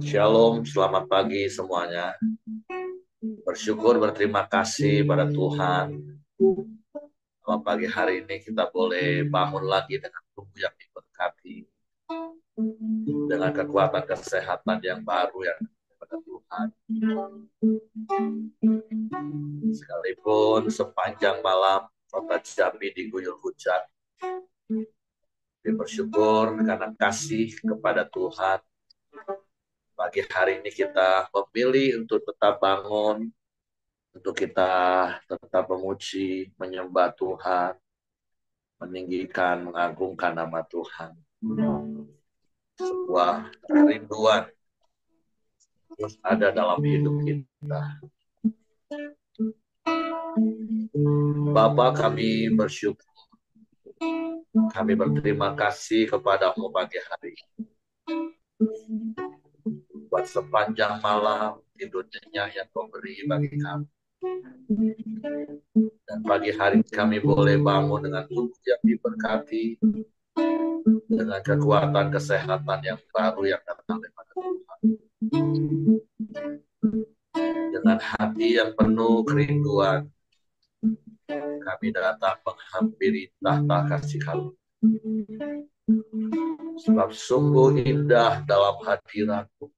Shalom, selamat pagi semuanya. Bersyukur, berterima kasih pada Tuhan. Kalau pagi hari ini kita boleh bangun lagi dengan tubuh yang diberkati, dengan kekuatan kesehatan yang baru yang pada Tuhan. Sekalipun sepanjang malam kota Jambi diguyur hujan, tapi bersyukur karena kasih kepada Tuhan. Pagi hari ini kita memilih untuk tetap bangun, untuk kita tetap memuji, menyembah Tuhan, meninggikan, mengagungkan nama Tuhan. Sebuah kerinduan terus ada dalam hidup kita. Bapa, kami bersyukur, kami berterima kasih kepadamu pagi hari. Buat sepanjang malam tidur nyenyak yang kau beri bagi kami. Dan pagi hari kami boleh bangun dengan tubuh yang diberkati, dengan kekuatan kesehatan yang baru yang datang daripada Tuhan. Dengan hati yang penuh kerinduan, kami datang menghampiri tahta kasih karunia. Sebab sungguh indah dalam hadirat-Mu.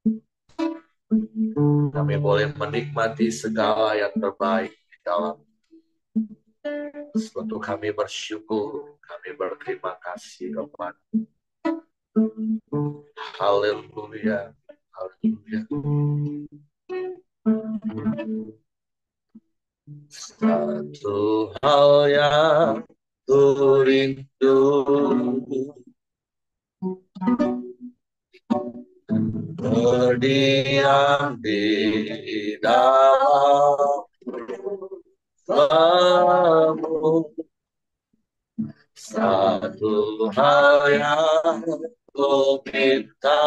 Kami boleh menikmati segala yang terbaik di dalam. Sebab kami bersyukur, kami berterima kasih kepada. Haleluya, haleluya. Satu hal yang ku rindu, berdiam di dalam rumah-Mu. Satu hal yang ku minta,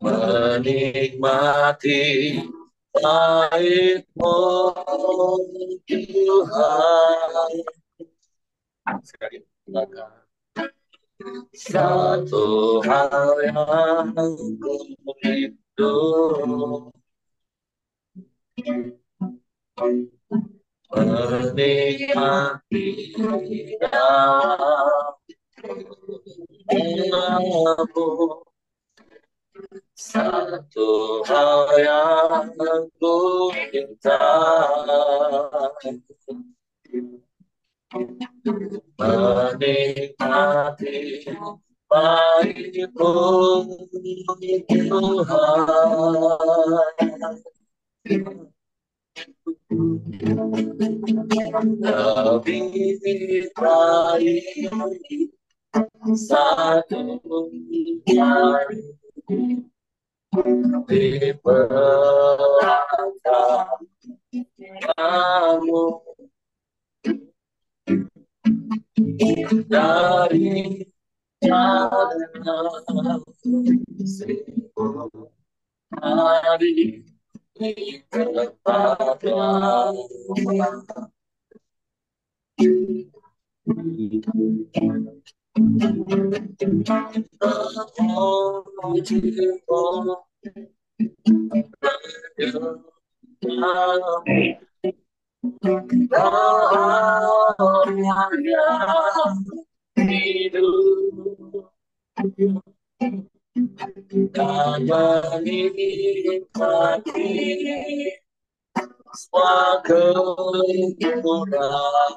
menikmati baik-Mu Tuhan. Sekali lagi. Satu hal yang ku rindu, menikmati dalam rumah-Mu. Satu hal yang ku minta, menikmati baik-Mu Tuhan. Lebih baik satu hari diberangkat kamu dari jalan seribu hari di tempatnya. Dan menikmati semua kekurangan.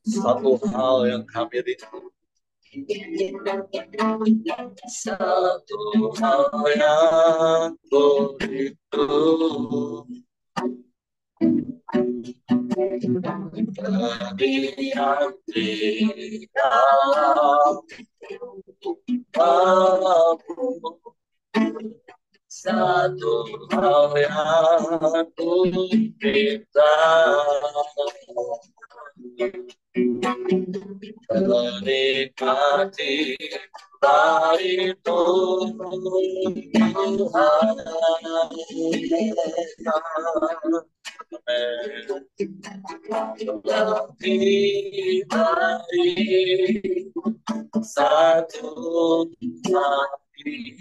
Satu hal yang kami rindu, satu hal yang ku rindu, berdiam di dalam rumah-Mu. Satu hal yang ku minta, menikmati dari Tuhan lebih baik satu hari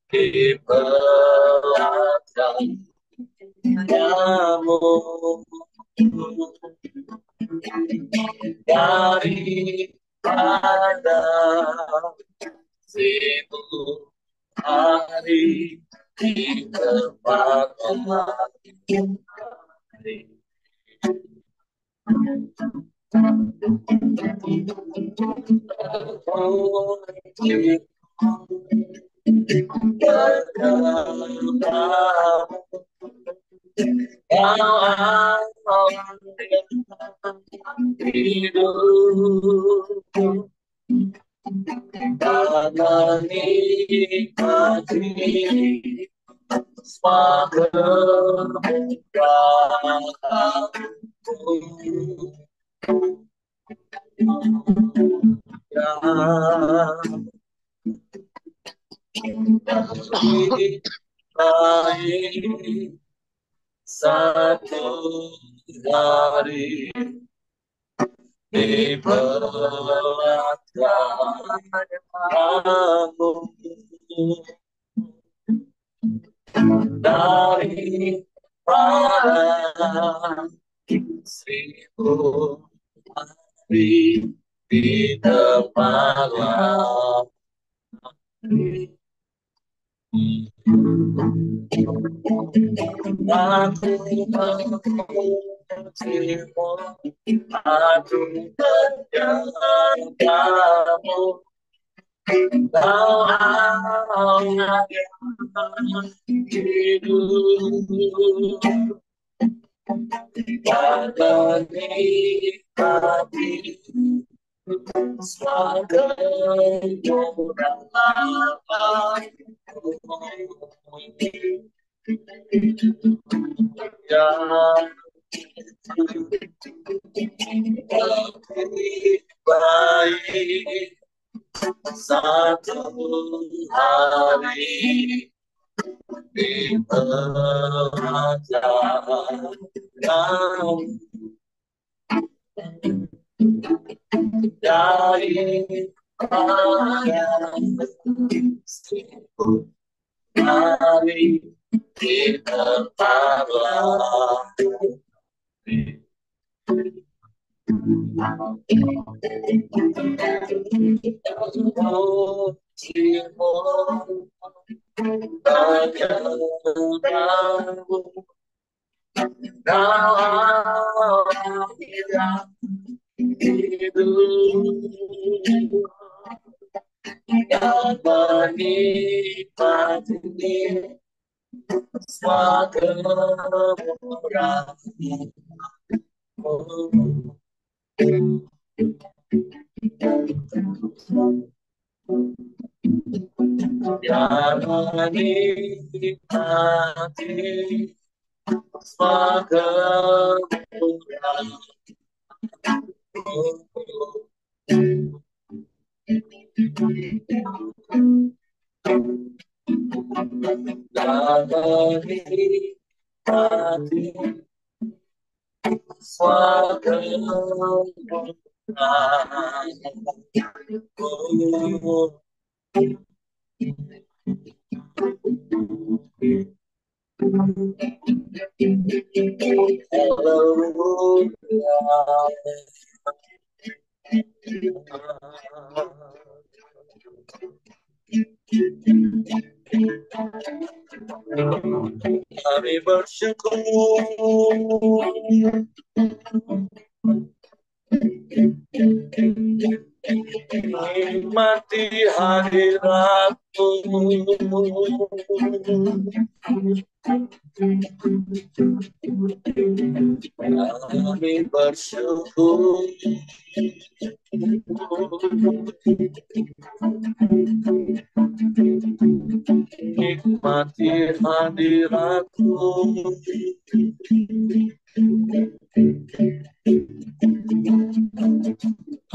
di belakang kamu daripada 1000 hari di tempat lain. Hidup karena nikmati semua kemudahanmu yang lebih baik satu hari di belakang kamu daripada 1000 hari di depan lain. Aku mengucapmu, aku menjagamu. Kau Allah yang hidup, akan nikmati semua kemudahan yang lebih baik satu hari di belakang kamu daripada 1000 hari di tempat lain. Bagaimanamu kau yang hidup yang menikmati semua kemudahanmu yang menikmati semua kemudahanmu dan menikmati semua kemudahanmu. Kami bersyukur nikmati hadirat-Mu. Kami bersyukur nikmati hadirat-Mu.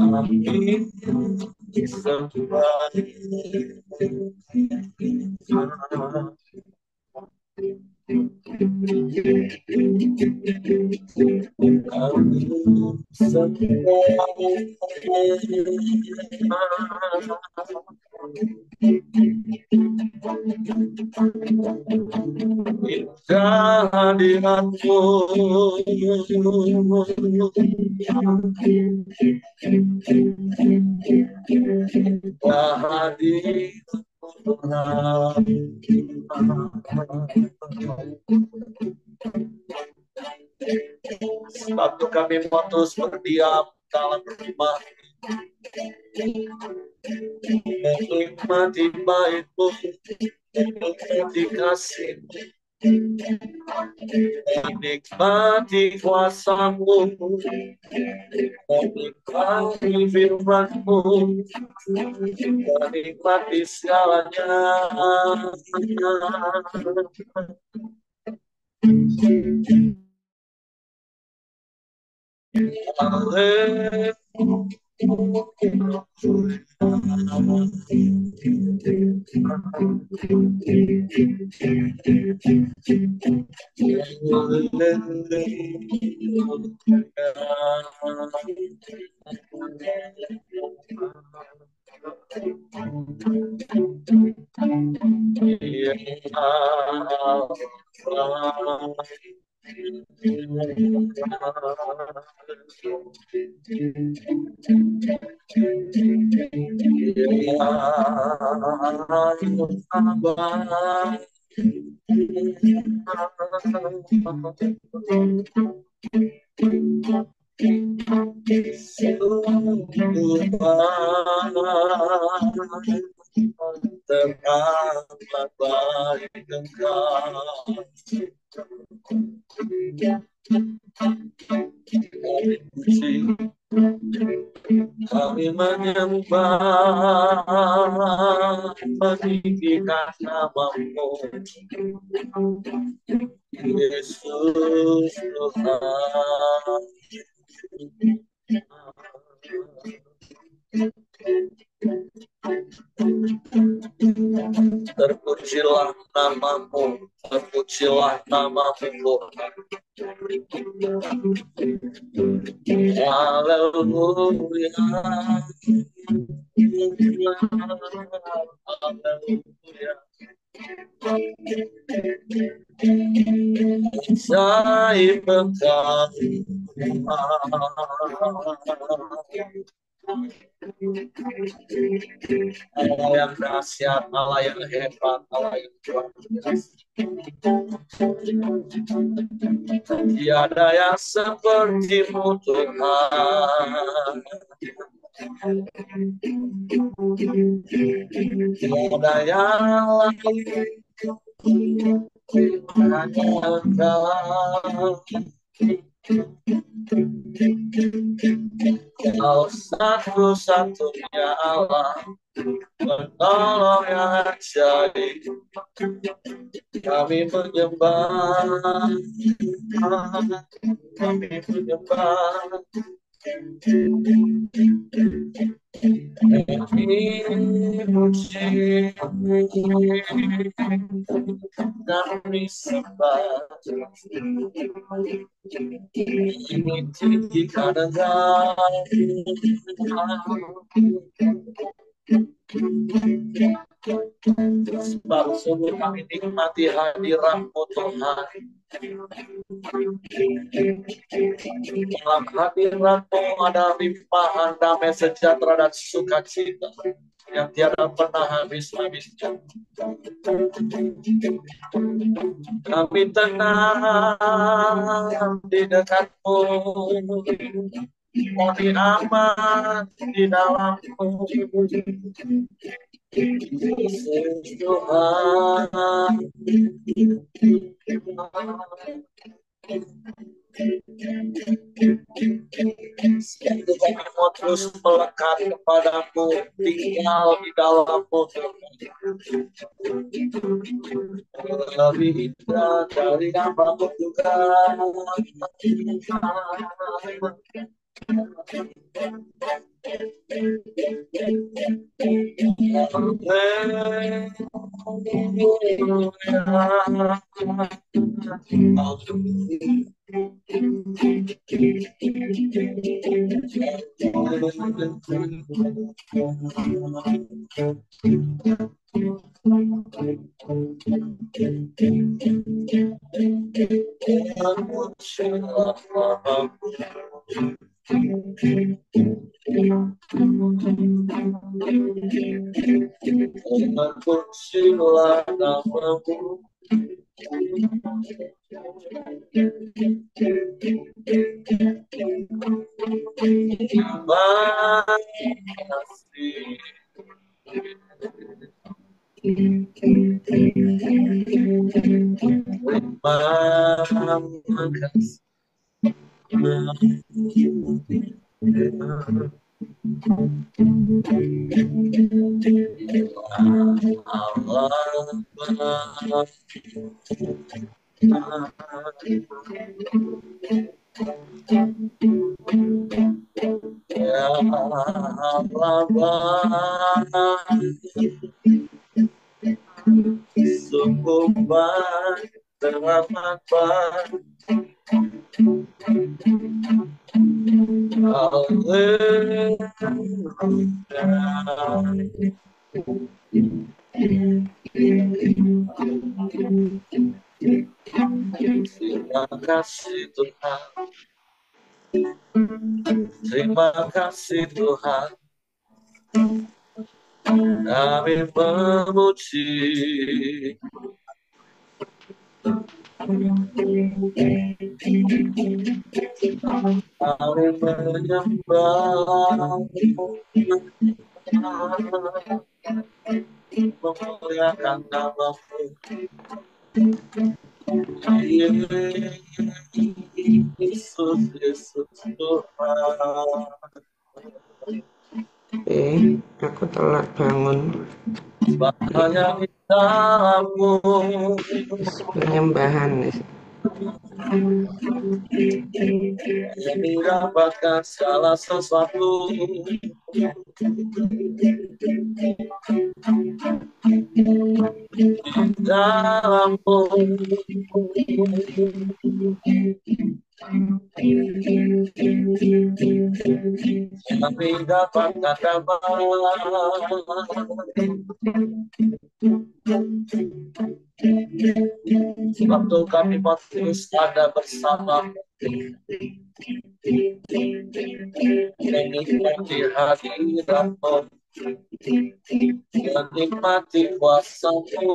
Amin. Hadiratmu waktu kami mau terus berdiam dalam rumah, menikmati baitmu, menikmati kasihmu, menikmati kuasamu, menikmati firmanmu, menikmati segalanya. Teramat baik Engkau, kami puji, kami menyembah, meninggikan nama-Mu, Yesus Tuhan. Terpujilah nama-Mu, terpujilah nama-Mu Tuhan. Haleluya, haleluya. Ajaib Engkau, Allah yang dahsyat, Allah yang hebat, Allah yang luar biasa. Tiada yang seperti-Mu Tuhan, tiada yang lain, hanya Engkau. Kau satu-satunya Allah, penolong yang ajaib. Kami menyembah, kami menyembah. Puji, kami sembah. Ini tinggikan Engkau, sebab sungguh kami nikmati hadirat-Mu Tuhan. Dalam hadirat-Mu ada limpahan damai sejahtera dan sukacita yang tiada pernah habis-habisnya. Kami tenang di dekat-Mu, kami aman di dalam-Mu. Yesus Tuhan, sehingga kami mau terus melekat kepada-Mu, tinggal di dalam-Mu. Lebih indah dari apapun juga. Sungguh baik, teramat baik. Terima kasih Tuhan, terima kasih Tuhan, kami memuji, kami menyembah, memuliakan nama-Mu. Yesus, Yesus Tuhan. Aku telat bangun. Banyak dalam-Mu, Penyembahan. kami dapatkan segala sesuatu. Dalam-Mu, kami dapatkan damai. Waktu kami terus ada bersama, menikmati hadirat-Mu, menikmati kuasa-Mu.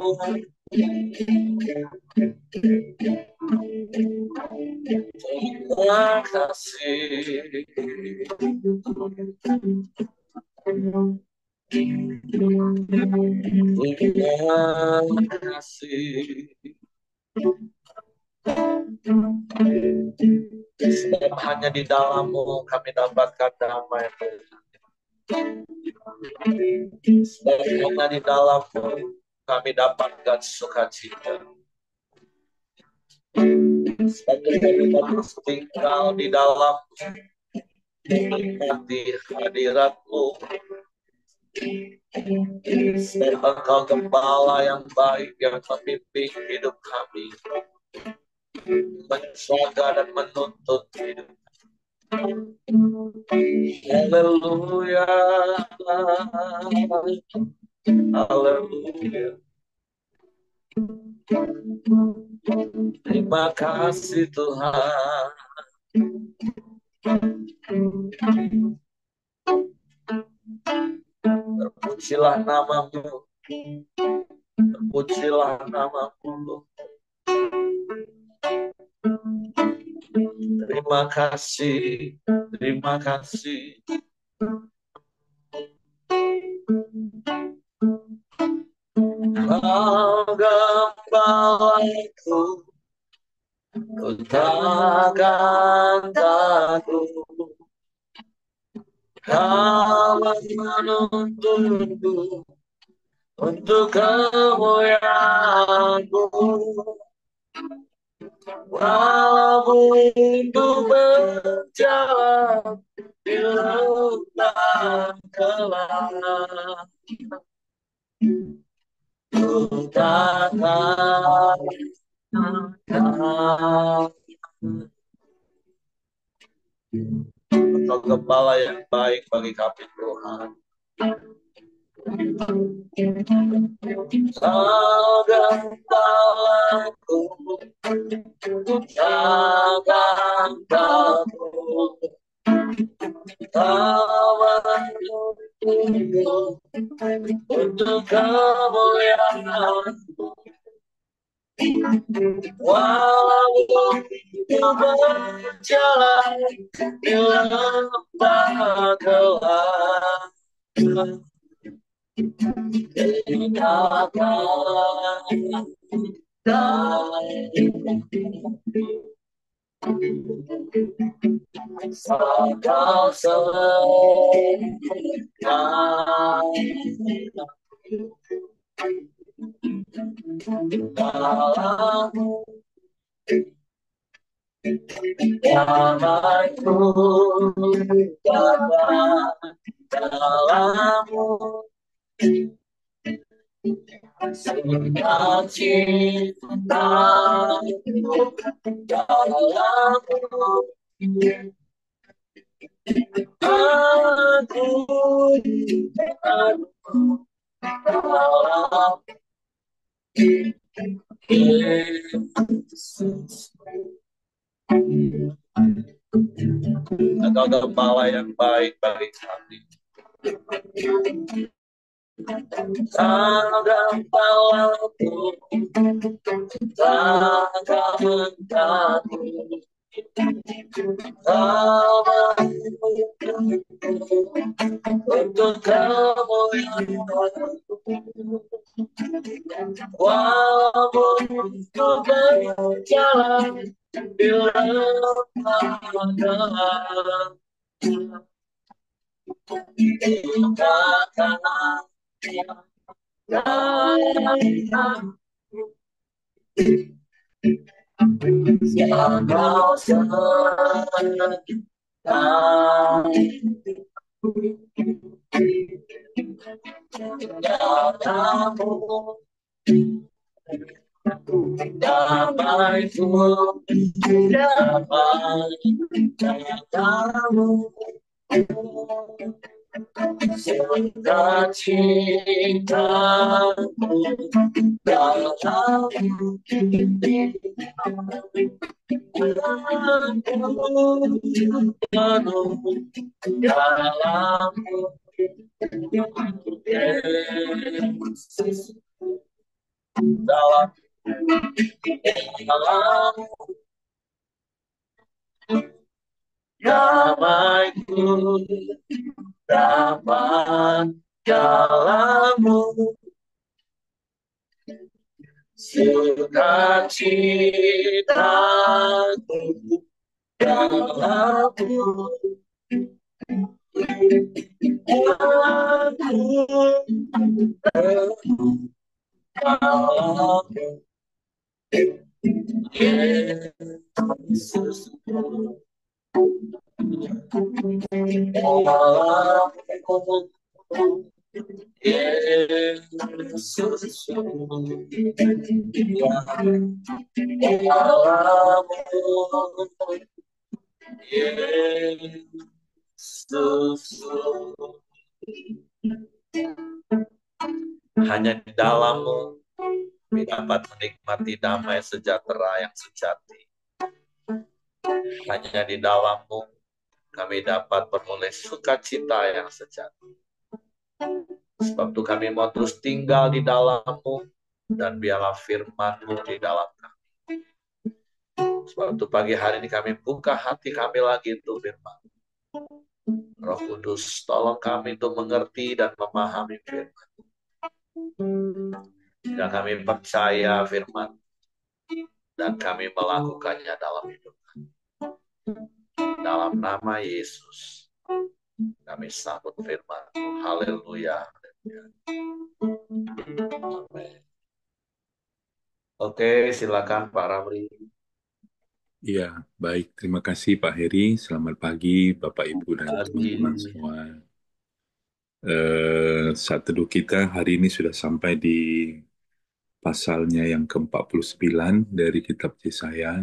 Terima kasih. Terima kasih. Sebab hanya di dalam-Mu kami dapatkan damai. Sebab hanya di dalam-Mu kami dapatkan sukacita. Sebab kami terus tinggal di dalam, menikmati hadirat-Mu. Sebab Engkau Gembala yang baik yang memimpin hidup kami, menjaga dan menuntut hidup. Haleluya, haleluya. Terima kasih Tuhan. Terpujilah nama-Mu, terpujilah nama-Mu. Terima kasih, terima kasih. Kau Gembalaku, ku takkan takut. Kau menuntunku untuk kemuliaan-Mu. Walaupun ku berjalan lembah gelap, ku tatap Engkau gembala yang baik bagi kami Tuhan. Kau gembalaku, jangan takut. Kau menuntunku untuk kemuliaan. Walau ku berjalan di lembah gelap, kau selesai dalam damaiku dapat dalammu, sukacita dalammu, aku dalam Yesus. Engkau gembala yang baik bagi kami. Kau gembalaku, takkan takut. Kau menuntunku untuk kemuliaan. Walaupun ku berjalan di lembah gelap, kau sertai dalammu, damaiku dapat dalammu, sukacitaku dalammu, penuh dalammu, Yesus. Dalam damaiku dapat dalammu, sukacitaku dalammu, dalammu, Yesus. Yesus, Yesus. Hanya di dalam-Mu kami dapat menikmati damai sejahtera yang sejati. Hanya di dalam-Mu kami dapat beroleh sukacita yang sejati. Sebab itu kami mau terus tinggal di dalam-Mu, dan biarlah firman-Mu di dalam kami. Sebab itu pagi hari ini kami buka hati kami lagi untuk firman. Roh Kudus, tolong kami untuk mengerti dan memahami firman. Dan kami percaya firman, dan kami melakukannya dalam hidup kami. Dalam nama Yesus, kami sambut firman. Haleluya. Amin. Oke, silakan Pak Ramli. Iya, baik. Terima kasih Pak Heri. Selamat pagi Bapak Ibu dan Pagi. teman-teman semua. Saat teduh kita hari ini sudah sampai di pasalnya yang ke-49 dari kitab Yesaya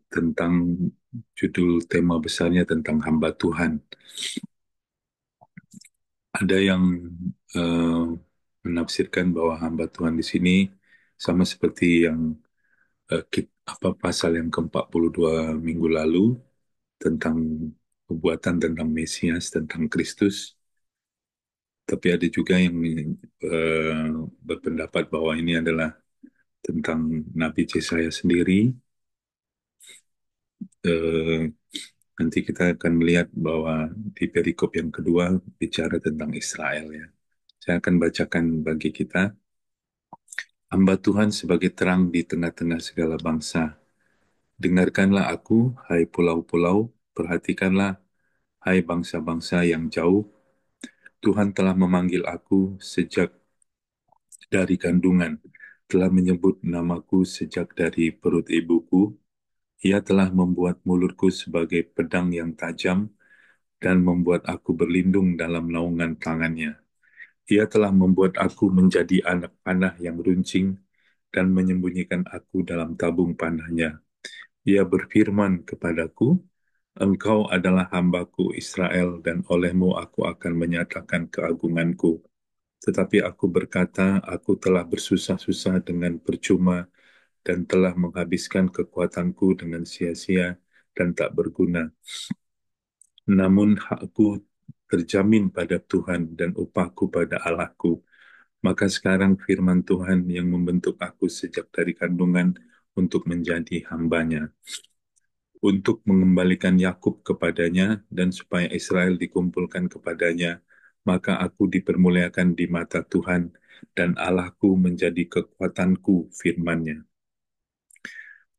tentang judul tema besarnya tentang hamba Tuhan. Ada yang eh, menafsirkan bahwa hamba Tuhan di sini sama seperti yang apa pasal yang ke-42 minggu lalu tentang pembuatan tentang Mesias, tentang Kristus. Tapi ada juga yang eh, berpendapat bahwa ini adalah tentang Nabi Yesaya sendiri. Eh, Nanti kita akan melihat bahwa di perikop yang kedua bicara tentang Israel ya. Saya akan bacakan bagi kita. Hamba Tuhan sebagai terang di tengah-tengah segala bangsa. Dengarkanlah aku, hai pulau-pulau, perhatikanlah, hai bangsa-bangsa yang jauh. Tuhan telah memanggil aku sejak dari kandungan, telah menyebut namaku sejak dari perut ibuku. Ia telah membuat mulutku sebagai pedang yang tajam dan membuat aku berlindung dalam naungan tangannya. Ia telah membuat aku menjadi anak panah yang runcing dan menyembunyikan aku dalam tabung panahnya. Ia berfirman kepadaku, Engkau adalah hambaku Israel dan olehmu aku akan menyatakan keagunganku. Tetapi aku berkata, aku telah bersusah-susah dengan percuma dan telah menghabiskan kekuatanku dengan sia-sia dan tak berguna. Namun hakku terjamin pada Tuhan dan upahku pada Allahku. Maka sekarang firman Tuhan yang membentuk aku sejak dari kandungan untuk menjadi hambanya, untuk mengembalikan Yakub kepadanya dan supaya Israel dikumpulkan kepadanya, maka aku dipermuliakan di mata Tuhan dan Allahku menjadi kekuatanku firman-Nya.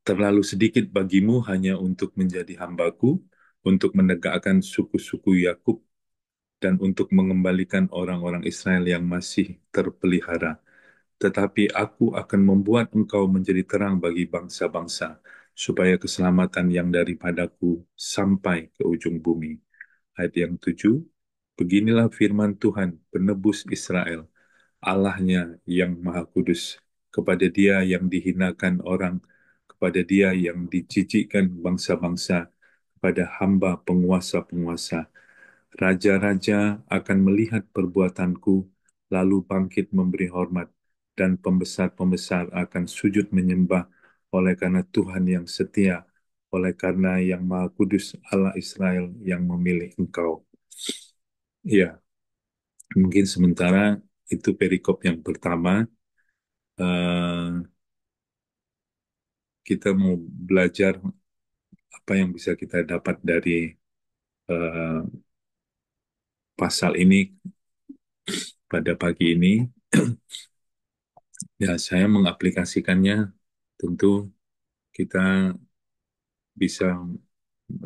Terlalu sedikit bagimu hanya untuk menjadi hambaku, untuk menegakkan suku-suku Yakub dan untuk mengembalikan orang-orang Israel yang masih terpelihara. Tetapi aku akan membuat engkau menjadi terang bagi bangsa-bangsa, supaya keselamatan yang daripadaku sampai ke ujung bumi. Ayat yang 7, beginilah firman Tuhan, penebus Israel, Allahnya yang Maha Kudus, kepada dia yang dihinakan orang, kepada dia yang dijijikkan bangsa-bangsa, kepada hamba penguasa-penguasa. Raja-raja akan melihat perbuatanku, lalu bangkit memberi hormat, dan pembesar-pembesar akan sujud menyembah oleh karena Tuhan yang setia, oleh karena yang Maha Kudus Allah Israel yang memilih engkau. Ya, mungkin sementara itu perikop yang pertama. Eh, kita mau belajar apa yang bisa kita dapat dari eh, pasal ini pada pagi ini. Ya, saya mengaplikasikannya tentu kita bisa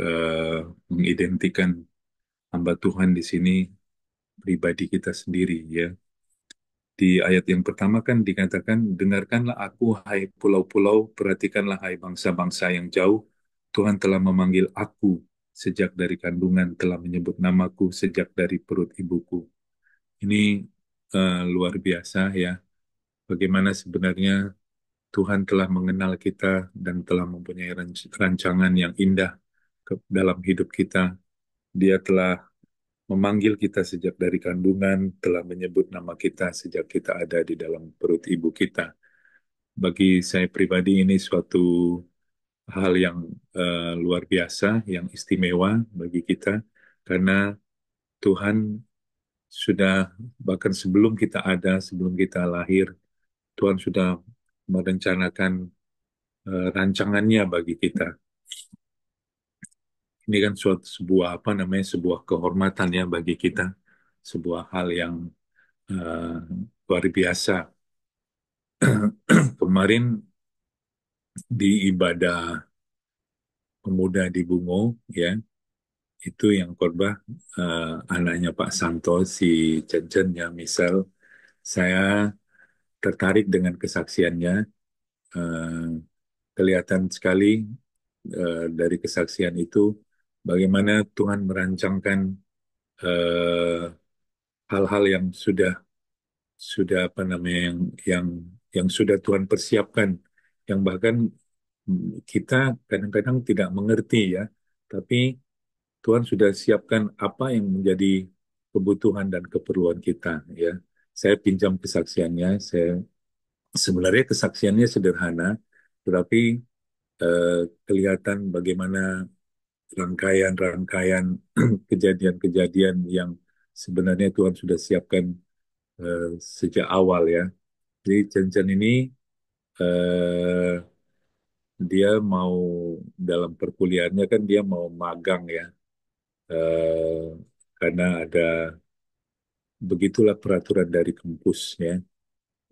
eh, mengidentikan hamba Tuhan di sini pribadi kita sendiri ya. Di ayat yang pertama kan dikatakan, dengarkanlah aku hai pulau-pulau, perhatikanlah hai bangsa-bangsa yang jauh. Tuhan telah memanggil aku sejak dari kandungan, telah menyebut namaku sejak dari perut ibuku. Ini luar biasa ya. Bagaimana sebenarnya Tuhan telah mengenal kita dan telah mempunyai rancangan yang indah dalam hidup kita. Dia telah memanggil kita sejak dari kandungan, telah menyebut nama kita sejak kita ada di dalam perut ibu kita. Bagi saya pribadi ini suatu hal yang luar biasa, yang istimewa bagi kita, karena Tuhan sudah bahkan sebelum kita ada, sebelum kita lahir, Tuhan sudah merencanakan rancangannya bagi kita. Ini kan suatu sebuah apa namanya sebuah kehormatan ya bagi kita, sebuah hal yang eh, luar biasa. Kemarin di ibadah pemuda di Bungo ya, itu yang khotbah anaknya Pak Santo si Cen ya misal saya tertarik dengan kesaksiannya. Eh, Kelihatan sekali dari kesaksian itu bagaimana Tuhan merancangkan eh, hal-hal yang sudah apa namanya yang yang sudah Tuhan persiapkan, yang bahkan kita kadang-kadang tidak mengerti ya, tapi Tuhan sudah siapkan apa yang menjadi kebutuhan dan keperluan kita ya. Saya pinjam kesaksiannya, saya sebenarnya kesaksiannya sederhana, tetapi eh, kelihatan bagaimana rangkaian-rangkaian kejadian-kejadian yang sebenarnya Tuhan sudah siapkan sejak awal ya. Jadi Chen ini eh, dia mau dalam perkuliahannya kan dia mau magang ya, eh, karena ada begitulah peraturan dari kampus ya.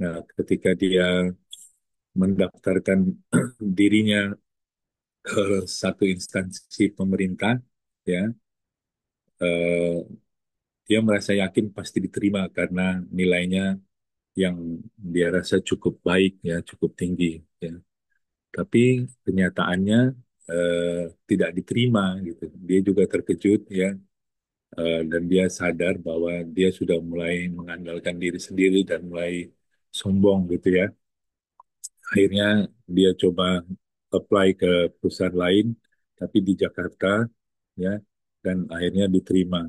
Nah, ketika dia mendaftarkan dirinya ke satu instansi pemerintah ya, eh, dia merasa yakin pasti diterima karena nilainya yang dia rasa cukup baik ya, cukup tinggi ya. Tapi kenyataannya tidak diterima gitu. Dia juga terkejut ya, dan dia sadar bahwa dia sudah mulai mengandalkan diri sendiri dan mulai sombong gitu ya. Akhirnya dia coba apply ke perusahaan lain, tapi di Jakarta ya, dan akhirnya diterima.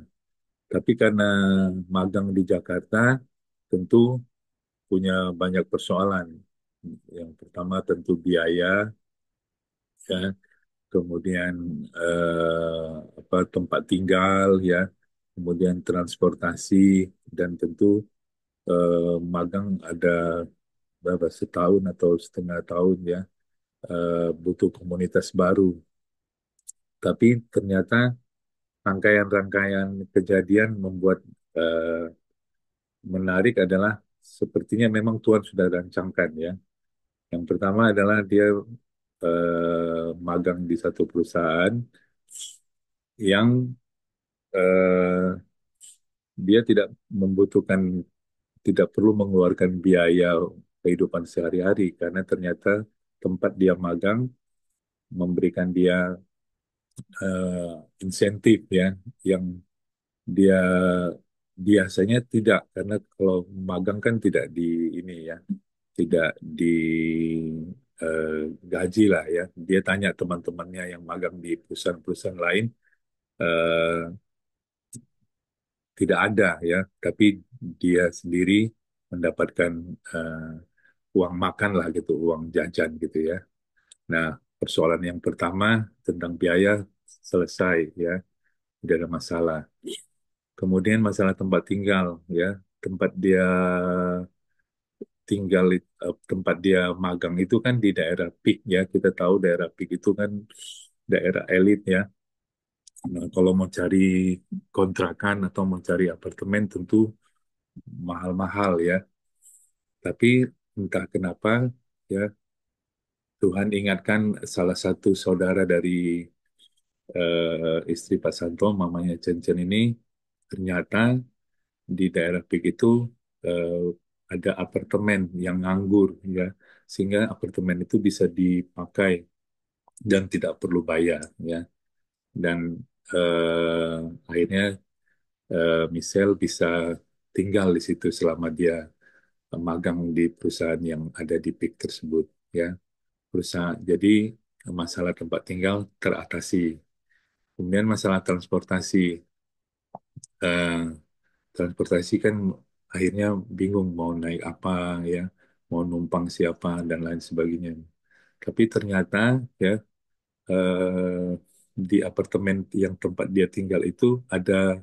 Tapi karena magang di Jakarta, tentu punya banyak persoalan. Yang pertama tentu biaya, ya, kemudian apa tempat tinggal, ya, kemudian transportasi, dan tentu magang ada berapa setahun atau setengah tahun ya, butuh komunitas baru. Tapi ternyata rangkaian-rangkaian kejadian membuat eh, menarik adalah sepertinya memang Tuhan sudah rancangkan ya. Yang pertama adalah dia magang di satu perusahaan yang eh, dia tidak membutuhkan, tidak perlu mengeluarkan biaya kehidupan sehari-hari karena ternyata tempat dia magang memberikan dia eh, insentif ya yang dia biasanya tidak, karena kalau magang kan tidak di ini ya, tidak di eh, gaji lah ya. Dia tanya teman-temannya yang magang di perusahaan-perusahaan lain, eh, tidak ada ya, tapi dia sendiri mendapatkan eh, uang makan lah gitu, uang jajan gitu ya. Nah, persoalan yang pertama tentang biaya selesai ya, tidak ada masalah. Kemudian masalah tempat tinggal ya, tempat dia tempat dia magang itu kan di daerah PIK ya. Kita tahu daerah PIK itu kan daerah elit ya. Nah, kalau mau cari kontrakan atau mau cari apartemen tentu mahal-mahal ya. Tapi entah kenapa ya, Tuhan ingatkan salah satu saudara dari istri Pak Santo, mamanya Chen ini, ternyata di daerah PIK itu eh, ada apartemen yang nganggur ya, sehingga apartemen itu bisa dipakai dan tidak perlu bayar ya. Dan akhirnya Michelle bisa tinggal di situ selama dia magang di perusahaan yang ada di PIK tersebut ya. Perusahaan jadi masalah tempat tinggal teratasi. Kemudian masalah transportasi. Eh, transportasi kan akhirnya bingung mau naik apa ya, mau numpang siapa dan lain sebagainya. Tapi ternyata ya, di apartemen yang tempat dia tinggal itu ada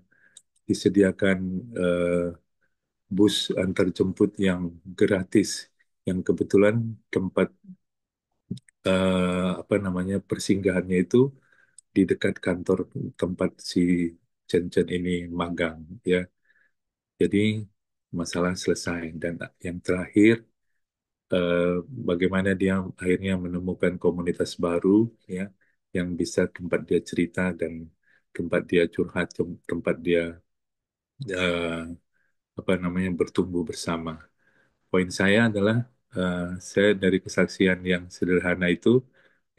disediakan bus antar jemput yang gratis, yang kebetulan tempat apa namanya persinggahannya itu di dekat kantor tempat si Chen ini magang ya. Jadi masalah selesai, dan yang terakhir eh, bagaimana dia akhirnya menemukan komunitas baru ya, yang bisa tempat dia cerita dan tempat dia curhat, tempat dia eh, apa namanya bertumbuh bersama. Poin saya adalah saya dari kesaksian yang sederhana itu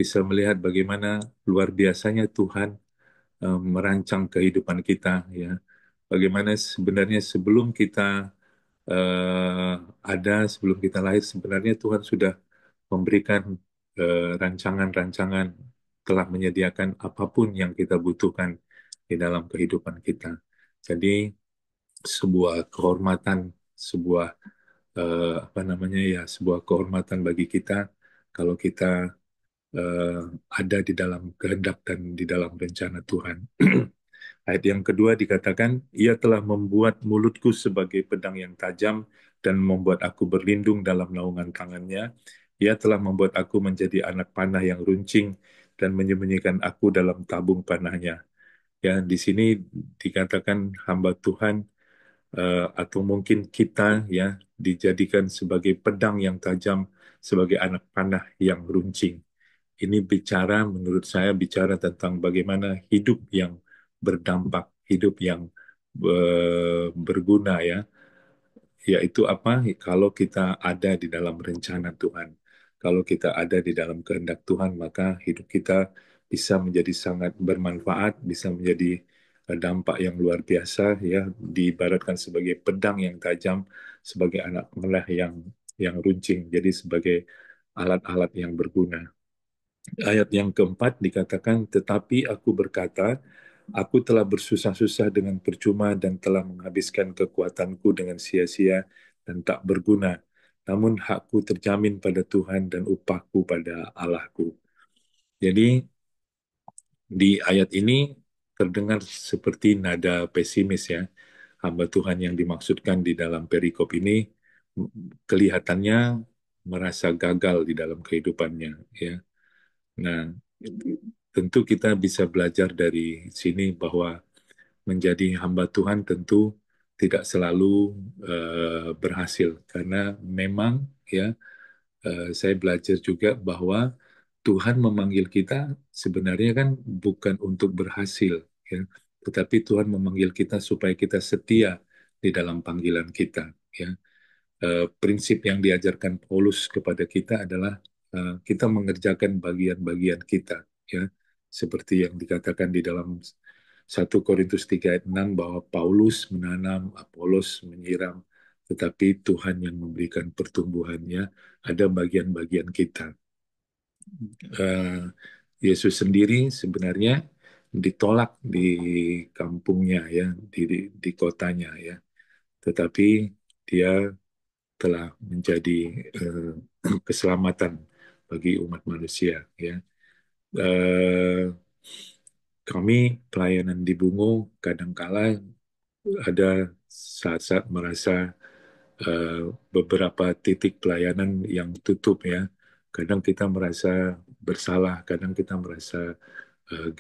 bisa melihat bagaimana luar biasanya Tuhan merancang kehidupan kita, ya. Bagaimana sebenarnya sebelum kita eh, sebelum kita lahir, sebenarnya Tuhan sudah memberikan rancangan-rancangan, telah menyediakan apapun yang kita butuhkan di dalam kehidupan kita. Jadi sebuah kehormatan, sebuah apa namanya ya, sebuah kehormatan bagi kita kalau kita eh, ada di dalam kehendak dan di dalam rencana Tuhan. Ayat yang kedua dikatakan, ia telah membuat mulutku sebagai pedang yang tajam dan membuat aku berlindung dalam naungan tangannya. Ia telah membuat aku menjadi anak panah yang runcing dan menyembunyikan aku dalam tabung panahnya. Ya, di sini dikatakan hamba Tuhan atau mungkin kita ya dijadikan sebagai pedang yang tajam, sebagai anak panah yang runcing. Ini bicara, menurut saya, bicara tentang bagaimana hidup yang berdampak, hidup yang berguna ya. Yaitu apa? Kalau kita ada di dalam rencana Tuhan. Kalau kita ada di dalam kehendak Tuhan, maka hidup kita bisa menjadi sangat bermanfaat, bisa menjadi dampak yang luar biasa ya, diibaratkan sebagai pedang yang tajam, sebagai anak panah yang runcing, jadi sebagai alat-alat yang berguna. Ayat yang keempat dikatakan, tetapi aku berkata, aku telah bersusah-susah dengan percuma dan telah menghabiskan kekuatanku dengan sia-sia dan tak berguna. Namun hakku terjamin pada Tuhan dan upahku pada Allahku. Jadi di ayat ini terdengar seperti nada pesimis ya. Hamba Tuhan yang dimaksudkan di dalam perikop ini kelihatannya merasa gagal di dalam kehidupannya ya. Nah, tentu kita bisa belajar dari sini bahwa menjadi hamba Tuhan tentu tidak selalu berhasil karena memang ya saya belajar juga bahwa Tuhan memanggil kita sebenarnya kan bukan untuk berhasil ya, tetapi Tuhan memanggil kita supaya kita setia di dalam panggilan kita ya. Prinsip yang diajarkan Paulus kepada kita adalah kita mengerjakan bagian-bagian kita ya, seperti yang dikatakan di dalam 1 Korintus 3 ayat 6 bahwa Paulus menanam, Apolos menyiram, tetapi Tuhan yang memberikan pertumbuhannya. Ada bagian-bagian kita. Eh, Yesus sendiri sebenarnya ditolak di kampungnya ya, di kotanya ya, tetapi dia telah menjadi eh, keselamatan bagi umat manusia ya. Eh, Kami pelayanan di Bungu kadangkala ada saat-saat merasa eh, beberapa titik pelayanan yang tutup ya. Kadang kita merasa bersalah, kadang kita merasa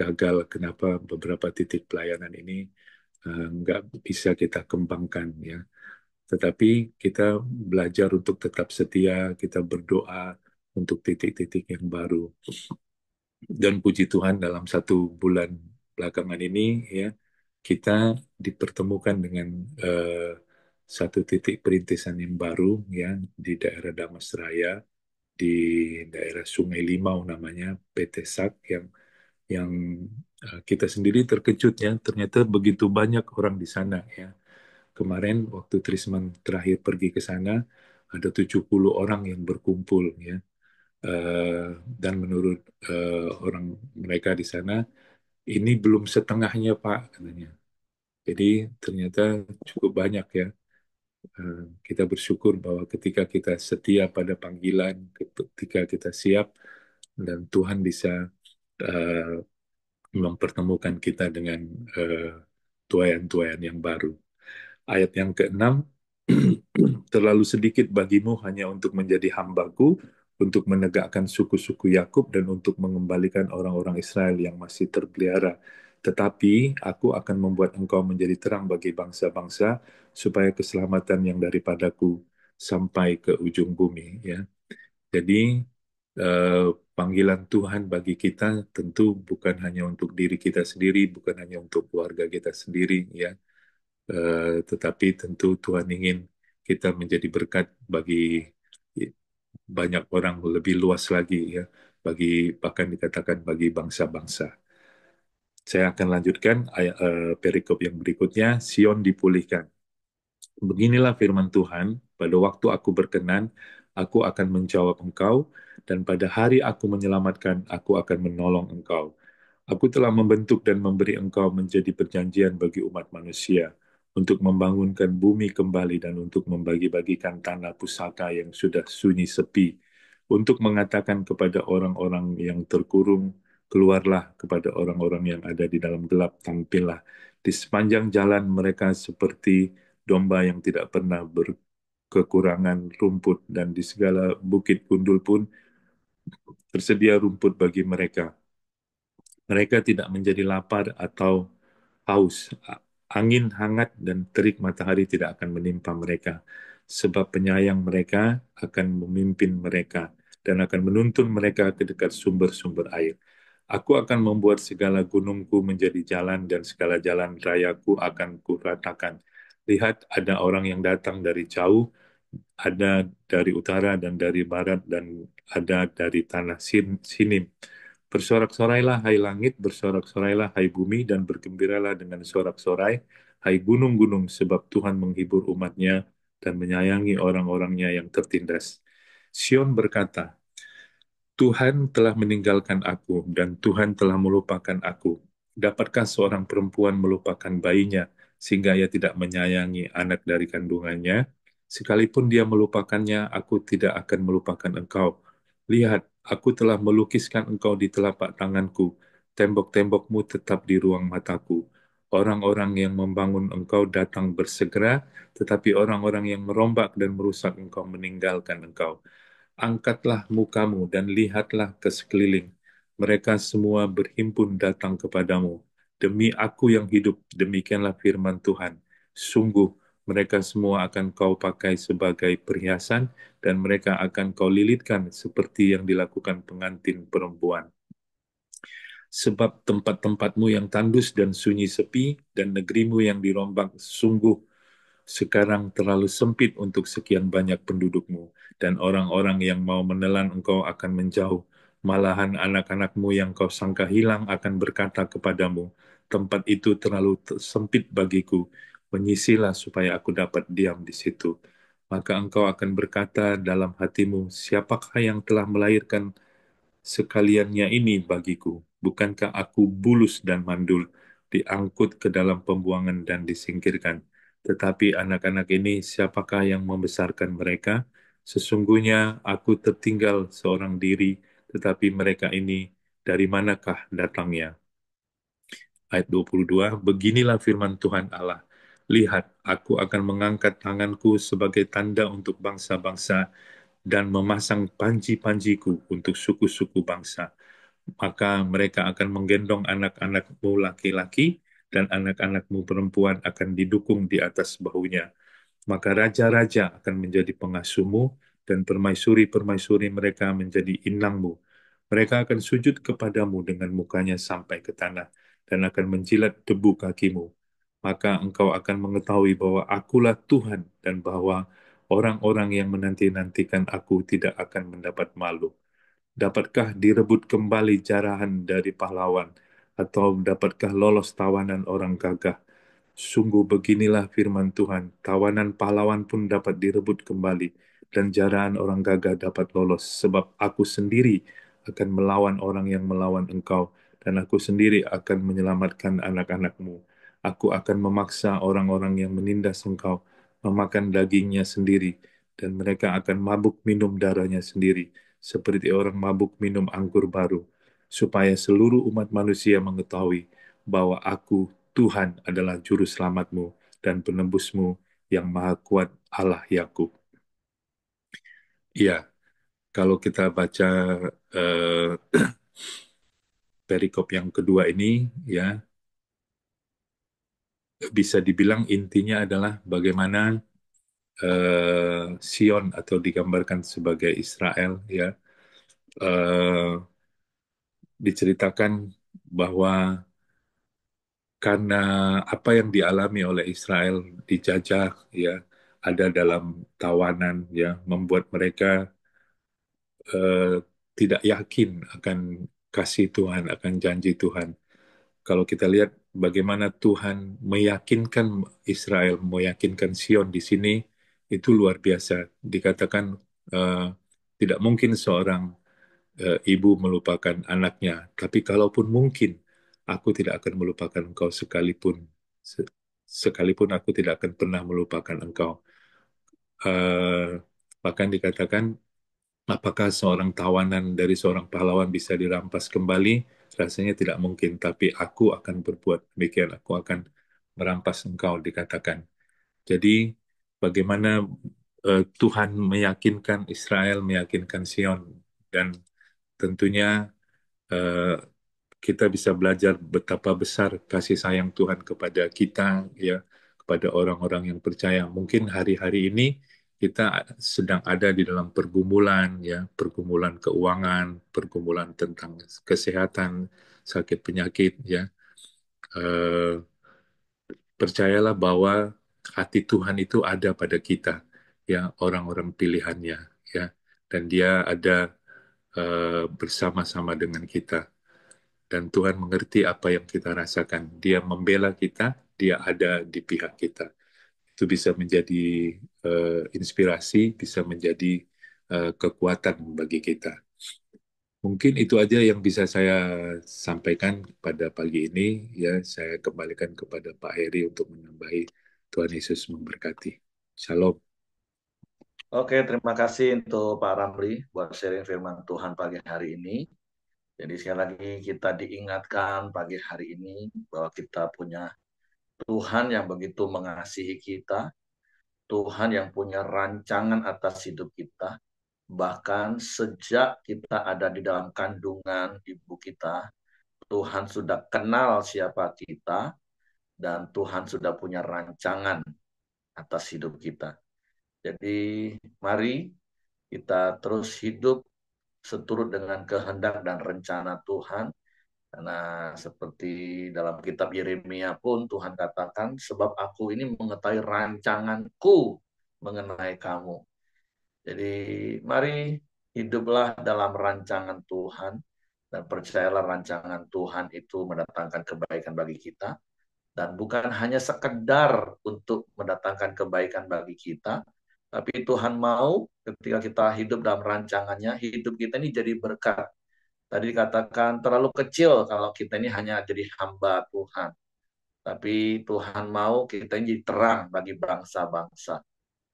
gagal kenapa beberapa titik pelayanan ini nggak bisa kita kembangkan ya. Tetapi kita belajar untuk tetap setia, kita berdoa untuk titik-titik yang baru. Dan puji Tuhan dalam 1 bulan belakangan ini ya kita dipertemukan dengan satu titik perintisan yang baru ya di daerah Damasraya, di daerah Sungai Limau namanya PT SAK yang kita sendiri terkejut ya ternyata begitu banyak orang di sana ya. Kemarin waktu Trisman terakhir pergi ke sana ada 70 orang yang berkumpul ya. Dan menurut orang mereka di sana ini belum setengahnya Pak katanya. Jadi ternyata cukup banyak ya. Kita bersyukur bahwa ketika kita setia pada panggilan, ketika kita siap dan Tuhan bisa eh, mempertemukan kita dengan eh, tuayan-tuayan yang baru. Ayat yang keenam, terlalu sedikit bagimu hanya untuk menjadi hambaku, untuk menegakkan suku-suku Yakub dan untuk mengembalikan orang-orang Israel yang masih terpelihara. Tetapi aku akan membuat engkau menjadi terang bagi bangsa-bangsa, supaya keselamatan yang daripadaku sampai ke ujung bumi. Ya, jadi eh, panggilan Tuhan bagi kita tentu bukan hanya untuk diri kita sendiri, bukan hanya untuk keluarga kita sendiri, ya. Tetapi tentu Tuhan ingin kita menjadi berkat bagi banyak orang lebih luas lagi ya. bahkan dikatakan bagi bangsa-bangsa. Saya akan lanjutkan perikop yang berikutnya, Sion dipulihkan. Beginilah firman Tuhan, pada waktu aku berkenan, aku akan menjawab engkau, dan pada hari aku menyelamatkan, aku akan menolong engkau. Aku telah membentuk dan memberi engkau menjadi perjanjian bagi umat manusia, untuk membangunkan bumi kembali dan untuk membagi-bagikan tanah pusaka yang sudah sunyi sepi, untuk mengatakan kepada orang-orang yang terkurung, keluarlah, kepada orang-orang yang ada di dalam gelap, tampillah. Di sepanjang jalan mereka seperti domba yang tidak pernah berkekurangan rumput, dan di segala bukit gundul pun tersedia rumput bagi mereka. Mereka tidak menjadi lapar atau haus. Angin hangat dan terik matahari tidak akan menimpa mereka, sebab penyayang mereka akan memimpin mereka dan akan menuntun mereka ke dekat sumber-sumber air. Aku akan membuat segala gunungku menjadi jalan dan segala jalan rayaku akan kuratakan. Lihat, ada orang yang datang dari jauh, ada dari utara dan dari barat, dan ada dari tanah Sinim. Bersorak-sorailah hai langit, bersorak-sorailah hai bumi, dan bergembiralah dengan sorak-sorai hai gunung-gunung, sebab Tuhan menghibur umatnya dan menyayangi orang-orangnya yang tertindas. Sion berkata, Tuhan telah meninggalkan aku dan Tuhan telah melupakan aku. Dapatkah seorang perempuan melupakan bayinya sehingga ia tidak menyayangi anak dari kandungannya? Sekalipun dia melupakannya, aku tidak akan melupakan engkau. Lihat, aku telah melukiskan engkau di telapak tanganku. Tembok-tembokmu tetap di ruang mataku. Orang-orang yang membangun engkau datang bersegera, tetapi orang-orang yang merombak dan merusak engkau meninggalkan engkau. Angkatlah mukamu dan lihatlah ke sekeliling. Mereka semua berhimpun datang kepadamu. Demi aku yang hidup, demikianlah firman Tuhan. Sungguh, mereka semua akan kau pakai sebagai perhiasan, dan mereka akan kau lilitkan seperti yang dilakukan pengantin perempuan. Sebab tempat-tempatmu yang tandus dan sunyi sepi, dan negerimu yang dirombak sungguh sekarang terlalu sempit untuk sekian banyak pendudukmu, dan orang-orang yang mau menelan engkau akan menjauh. Malahan anak-anakmu yang kau sangka hilang akan berkata kepadamu, tempat itu terlalu sempit bagiku, menyisilah supaya aku dapat diam di situ. Maka engkau akan berkata dalam hatimu, siapakah yang telah melahirkan sekaliannya ini bagiku? Bukankah aku bulus dan mandul, diangkut ke dalam pembuangan dan disingkirkan? Tetapi anak-anak ini, siapakah yang membesarkan mereka? Sesungguhnya aku tertinggal seorang diri, tetapi mereka ini dari manakah datangnya? Ayat 22, beginilah firman Tuhan Allah. Lihat, aku akan mengangkat tanganku sebagai tanda untuk bangsa-bangsa dan memasang panji-panjiku untuk suku-suku bangsa. Maka mereka akan menggendong anak-anakmu laki-laki dan anak-anakmu perempuan akan didukung di atas bahunya. Maka raja-raja akan menjadi pengasuhmu dan permaisuri-permaisuri mereka menjadi inangmu. Mereka akan sujud kepadamu dengan mukanya sampai ke tanah dan akan menjilat debu kakimu. Maka engkau akan mengetahui bahwa akulah Tuhan dan bahwa orang-orang yang menanti-nantikan aku tidak akan mendapat malu. Dapatkah direbut kembali jarahan dari pahlawan, atau dapatkah lolos tawanan orang gagah? Sungguh beginilah firman Tuhan, tawanan pahlawan pun dapat direbut kembali, dan jarahan orang gagah dapat lolos, sebab aku sendiri akan melawan orang yang melawan engkau, dan aku sendiri akan menyelamatkan anak-anakmu. Aku akan memaksa orang-orang yang menindas engkau, memakan dagingnya sendiri, dan mereka akan mabuk minum darahnya sendiri, seperti orang mabuk minum anggur baru, supaya seluruh umat manusia mengetahui bahwa aku, Tuhan, adalah juru selamatmu dan penembusmu yang maha kuat, Allah Yakub. Ya, kalau kita baca eh, perikop yang kedua ini, ya bisa dibilang intinya adalah bagaimana Sion atau digambarkan sebagai Israel, ya, eh, diceritakan bahwa karena apa yang dialami oleh Israel, dijajah, ya, ada dalam tawanan, ya, membuat mereka tidak yakin akan kasih Tuhan, akan janji Tuhan. Kalau kita lihat bagaimana Tuhan meyakinkan Israel, meyakinkan Sion di sini, itu luar biasa. Dikatakan eh, tidak mungkin seorang ibu melupakan anaknya, tapi kalaupun mungkin, aku tidak akan melupakan engkau sekalipun. Sekalipun aku tidak akan pernah melupakan engkau. Eh, Bahkan dikatakan, apakah seorang tawanan dari seorang pahlawan bisa dirampas kembali? Rasanya tidak mungkin, tapi aku akan berbuat demikian. Aku akan merampas engkau, dikatakan. Jadi, bagaimana Tuhan meyakinkan Israel, meyakinkan Sion, dan tentunya eh, kita bisa belajar betapa besar kasih sayang Tuhan kepada kita, ya, kepada orang-orang yang percaya. Mungkin hari-hari ini kita sedang ada di dalam pergumulan, ya, pergumulan keuangan, pergumulan tentang kesehatan, sakit penyakit, ya. Eh, Percayalah bahwa hati Tuhan itu ada pada kita, ya, orang-orang pilihannya, ya, dan Dia ada bersama-sama dengan kita. Dan Tuhan mengerti apa yang kita rasakan. Dia membela kita, Dia ada di pihak kita. Itu bisa menjadi inspirasi, bisa menjadi kekuatan bagi kita. Mungkin itu aja yang bisa saya sampaikan pada pagi ini. Ya, saya kembalikan kepada Pak Heri untuk menambahi. Tuhan Yesus memberkati. Shalom. Oke, terima kasih untuk Pak Ramli buat sharing firman Tuhan pagi hari ini. Jadi sekali lagi kita diingatkan pagi hari ini bahwa kita punya Tuhan yang begitu mengasihi kita, Tuhan yang punya rancangan atas hidup kita. Bahkan sejak kita ada di dalam kandungan ibu kita, Tuhan sudah kenal siapa kita, dan Tuhan sudah punya rancangan atas hidup kita. Jadi mari kita terus hidup seturut dengan kehendak dan rencana Tuhan. Karena seperti dalam kitab Yeremia pun Tuhan katakan, sebab aku ini mengetahui rancanganku mengenai kamu. Jadi mari hiduplah dalam rancangan Tuhan dan percayalah rancangan Tuhan itu mendatangkan kebaikan bagi kita. Dan bukan hanya sekedar untuk mendatangkan kebaikan bagi kita, tapi Tuhan mau ketika kita hidup dalam rancangannya, hidup kita ini jadi berkat. Tadi dikatakan terlalu kecil kalau kita ini hanya jadi hamba Tuhan. Tapi Tuhan mau kita ini jadi terang bagi bangsa-bangsa.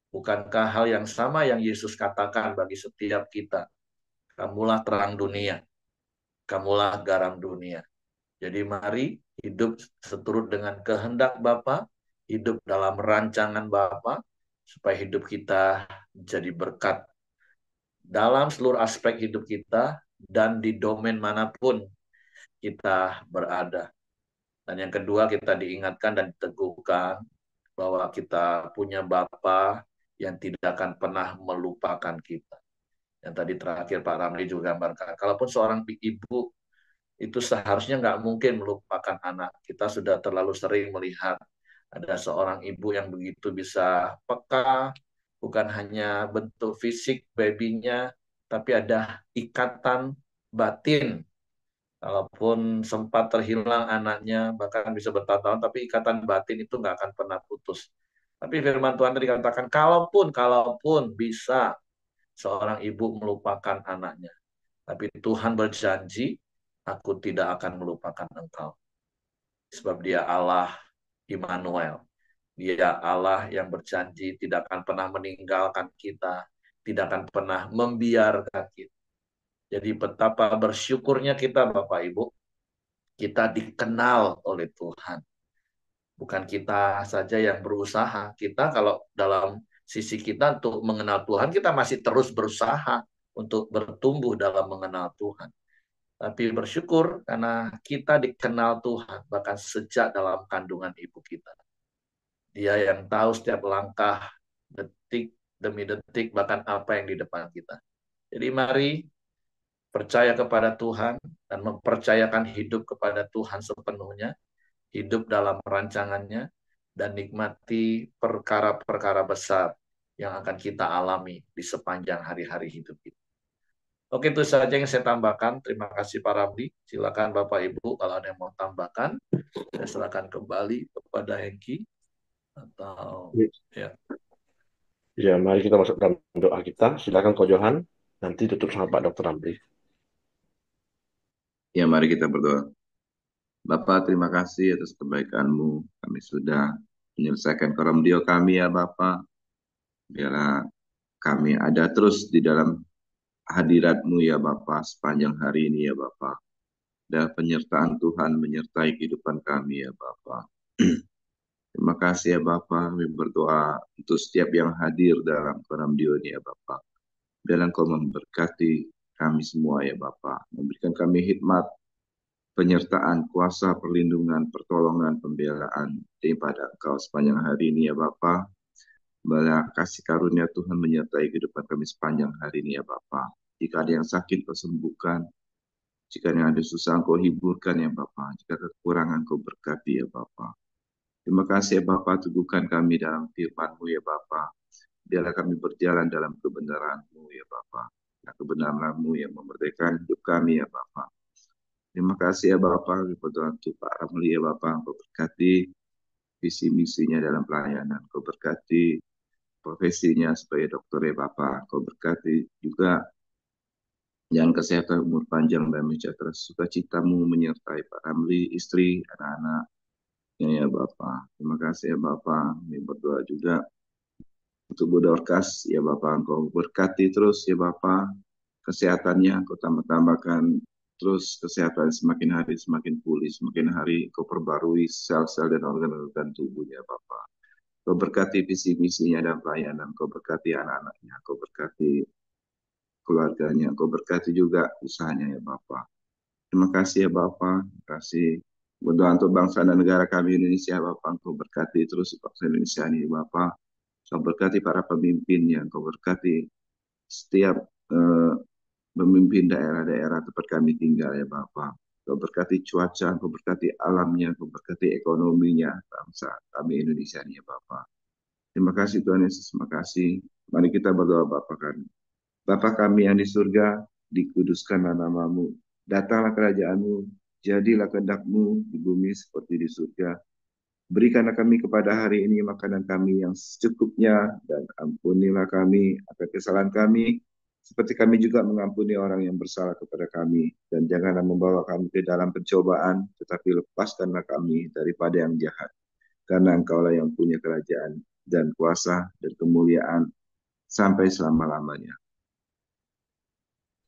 Bukankah hal yang sama yang Yesus katakan bagi setiap kita? Kamulah terang dunia, kamulah garam dunia. Jadi mari hidup seturut dengan kehendak Bapa, hidup dalam rancangan Bapa, supaya hidup kita jadi berkat dalam seluruh aspek hidup kita dan di domain manapun kita berada. Dan yang kedua, kita diingatkan dan diteguhkan bahwa kita punya Bapa yang tidak akan pernah melupakan kita. Yang tadi terakhir Pak Ramli juga gambarkan, kalaupun seorang ibu itu seharusnya nggak mungkin melupakan anak. Kita sudah terlalu sering melihat ada seorang ibu yang begitu bisa peka, bukan hanya bentuk fisik babynya, tapi ada ikatan batin. Kalaupun sempat terhilang anaknya, bahkan bisa bertahun-tahun, tapi ikatan batin itu nggak akan pernah putus. Tapi firman Tuhan tadi katakan, kalaupun bisa seorang ibu melupakan anaknya. Tapi Tuhan berjanji, aku tidak akan melupakan engkau. Sebab dia Allah Immanuel. Dia Allah yang berjanji tidak akan pernah meninggalkan kita, tidak akan pernah membiarkan kita. Jadi betapa bersyukurnya kita Bapak Ibu, kita dikenal oleh Tuhan. Bukan kita saja yang berusaha. Kita kalau dalam sisi kita untuk mengenal Tuhan, kita masih terus berusaha untuk bertumbuh dalam mengenal Tuhan. Tapi bersyukur karena kita dikenal Tuhan, bahkan sejak dalam kandungan ibu kita. Dia yang tahu setiap langkah, detik demi detik, bahkan apa yang di depan kita. Jadi mari percaya kepada Tuhan dan mempercayakan hidup kepada Tuhan sepenuhnya, hidup dalam rancangannya, dan nikmati perkara-perkara besar yang akan kita alami di sepanjang hari-hari hidup kita. Oke, itu saja yang saya tambahkan. Terima kasih Pak Ramli. Silakan Bapak Ibu kalau ada yang mau tambahkan. Saya serahkan kembali kepada Hengki atau ya. Ya, mari kita masuk dalam doa kita. Silakan Ko Johan. Nanti tutup sama Pak Dr. Ramli. Ya, mari kita berdoa. Bapak, terima kasih atas kebaikan-Mu. Kami sudah menyelesaikan koramdio kami ya Bapak. Biarlah kami ada terus di dalam hadirat-Mu ya Bapak sepanjang hari ini ya Bapak. Dan penyertaan Tuhan menyertai kehidupan kami ya Bapak. Terima kasih ya Bapak. Kami berdoa untuk setiap yang hadir dalam koramdio ini ya Bapak. Biarlah Engkau memberkati kami semua ya Bapak. Memberikan kami hikmat, penyertaan, kuasa, perlindungan, pertolongan, pembelaan daripada Engkau sepanjang hari ini ya Bapa. Biarlah kasih karunia Tuhan menyertai kehidupan kami sepanjang hari ini ya Bapa. Jika ada yang sakit, Kau sembuhkan. Jika yang ada susah, Engkau hiburkan ya Bapa. Jika kekurangan, Kau berkati ya Bapa. Terima kasih ya Bapa, teguhkan kami dalam firman-Mu ya Bapa. Biarlah kami berjalan dalam kebenaran-Mu ya Bapa. Nah, kebenaran-Mu yang memerdekakan hidup kami ya Bapa. Terima kasih ya Bapak, berdoa untuk Pak Ramli ya Bapak, Kau berkati visi misinya dalam pelayanan, Kau berkati profesinya sebagai dokter ya Bapak, Kau berkati juga jangan kesehatan, umur panjang dan sejahtera, sukacitamu menyertai Pak Ramli, istri, anak-anaknya ya Bapak. Terima kasih ya Bapak, kami berdoa juga untuk Bu Dorcas ya Bapak, Kau berkati terus ya Bapak, kesehatannya Kau tambah-tambahkan terus kesehatan semakin hari semakin pulih, semakin hari Kau perbarui sel-sel dan organ-organ tubuhnya Bapak. Kau berkati visi misinya dan pelayanan, Kau berkati anak-anaknya, Kau berkati keluarganya, Kau berkati juga usahanya ya Bapak. Terima kasih ya Bapak, terima kasih. Berdoa untuk bangsa dan negara kami Indonesia Bapak, Kau berkati terus bangsa Indonesia ini Bapak. Kau berkati para pemimpinnya, Kau berkati setiap eh, memimpin daerah-daerah tempat kami tinggal ya Bapak. Kau berkati cuaca, Kau berkati alamnya, Kau berkati ekonominya bangsa kami Indonesia ini ya Bapak. Terima kasih Tuhan Yesus, terima kasih. Mari kita berdoa Bapak kami. Bapa kami yang di surga, dikuduskanlah namamu. Datanglah kerajaanmu, jadilah kehendak-Mu di bumi seperti di surga. Berikanlah kami kepada hari ini makanan kami yang secukupnya, dan ampunilah kami akan kesalahan kami, seperti kami juga mengampuni orang yang bersalah kepada kami. Dan janganlah membawa kami ke dalam pencobaan, tetapi lepaskanlah kami daripada yang jahat. Karena Engkaulah yang punya kerajaan dan kuasa dan kemuliaan sampai selama-lamanya.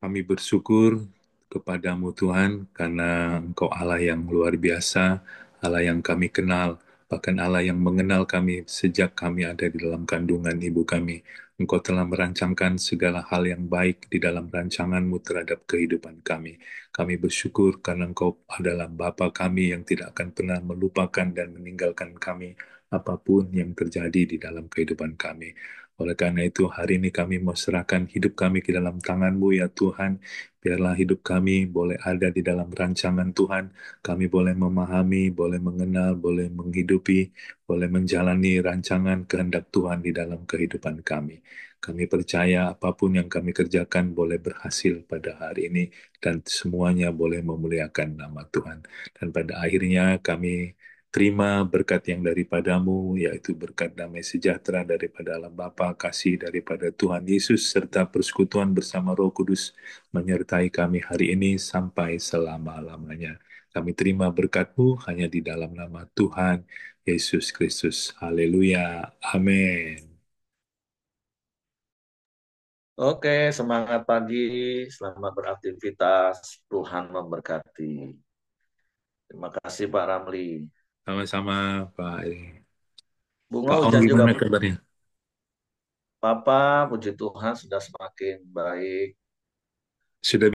Kami bersyukur kepadamu Tuhan karena Engkau Allah yang luar biasa, Allah yang kami kenal, bahkan Allah yang mengenal kami sejak kami ada di dalam kandungan ibu kami. Engkau telah merancangkan segala hal yang baik di dalam rancanganmu terhadap kehidupan kami. Kami bersyukur karena Engkau adalah Bapa kami yang tidak akan pernah melupakan dan meninggalkan kami apapun yang terjadi di dalam kehidupan kami. Oleh karena itu, hari ini kami mau serahkan hidup kami ke dalam tangan-Mu ya Tuhan. Biarlah hidup kami boleh ada di dalam rancangan Tuhan. Kami boleh memahami, boleh mengenal, boleh menghidupi, boleh menjalani rancangan kehendak Tuhan di dalam kehidupan kami. Kami percaya apapun yang kami kerjakan boleh berhasil pada hari ini dan semuanya boleh memuliakan nama Tuhan. Dan pada akhirnya kami terima berkat yang daripadamu, yaitu berkat damai sejahtera daripada Allah Bapa, kasih daripada Tuhan Yesus, serta persekutuan bersama Roh Kudus menyertai kami hari ini sampai selama-lamanya. Kami terima berkat-Mu hanya di dalam nama Tuhan Yesus Kristus. Haleluya. Amin. Oke, semangat pagi, selamat beraktivitas, Tuhan memberkati. Terima kasih Pak Ramli. Sama-sama, Pak. Bunga Pak Om, hujan juga. gimana kabarnya? Papa, puji Tuhan sudah semakin baik. Sudah